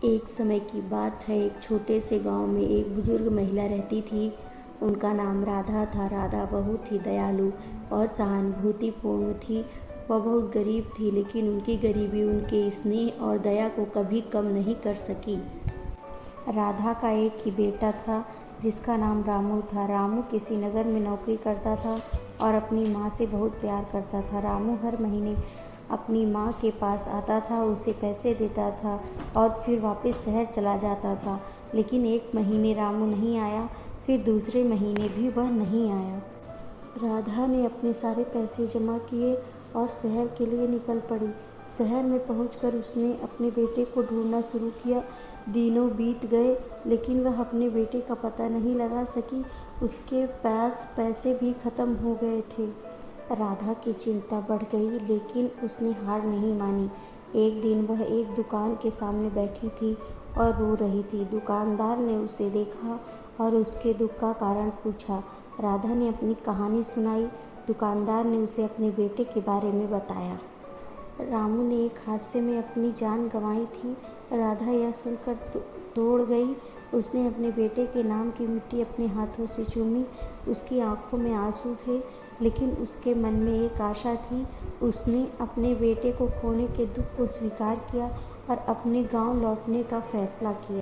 एक समय की बात है, एक छोटे से गांव में एक बुजुर्ग महिला रहती थी। उनका नाम राधा था। राधा बहुत ही दयालु और सहानुभूतिपूर्ण थी। वह बहुत गरीब थी, लेकिन उनकी गरीबी उनके स्नेह और दया को कभी कम नहीं कर सकी। राधा का एक ही बेटा था, जिसका नाम रामू था। रामू किसी नगर में नौकरी करता था और अपनी माँ से बहुत प्यार करता था। रामू हर महीने अपनी माँ के पास आता था, उसे पैसे देता था और फिर वापस शहर चला जाता था। लेकिन एक महीने रामू नहीं आया, फिर दूसरे महीने भी वह नहीं आया। राधा ने अपने सारे पैसे जमा किए और शहर के लिए निकल पड़ी। शहर में पहुंचकर उसने अपने बेटे को ढूंढना शुरू किया। दिनों बीत गए, लेकिन वह अपने बेटे का पता नहीं लगा सकी। उसके पास पैसे भी खत्म हो गए थे। राधा की चिंता बढ़ गई, लेकिन उसने हार नहीं मानी। एक दिन वह एक दुकान के सामने बैठी थी और रो रही थी। दुकानदार ने उसे देखा और उसके दुख का कारण पूछा। राधा ने अपनी कहानी सुनाई। दुकानदार ने उसे अपने बेटे के बारे में बताया। रामू ने एक हादसे में अपनी जान गंवाई थी। राधा यह सुनकर दौड़ गई। उसने अपने बेटे के नाम की मिट्टी अपने हाथों से चूमी। उसकी आंखों में आंसू थे, लेकिन उसके मन में एक आशा थी। उसने अपने बेटे को खोने के दुख को स्वीकार किया और अपने गांव लौटने का फैसला किया।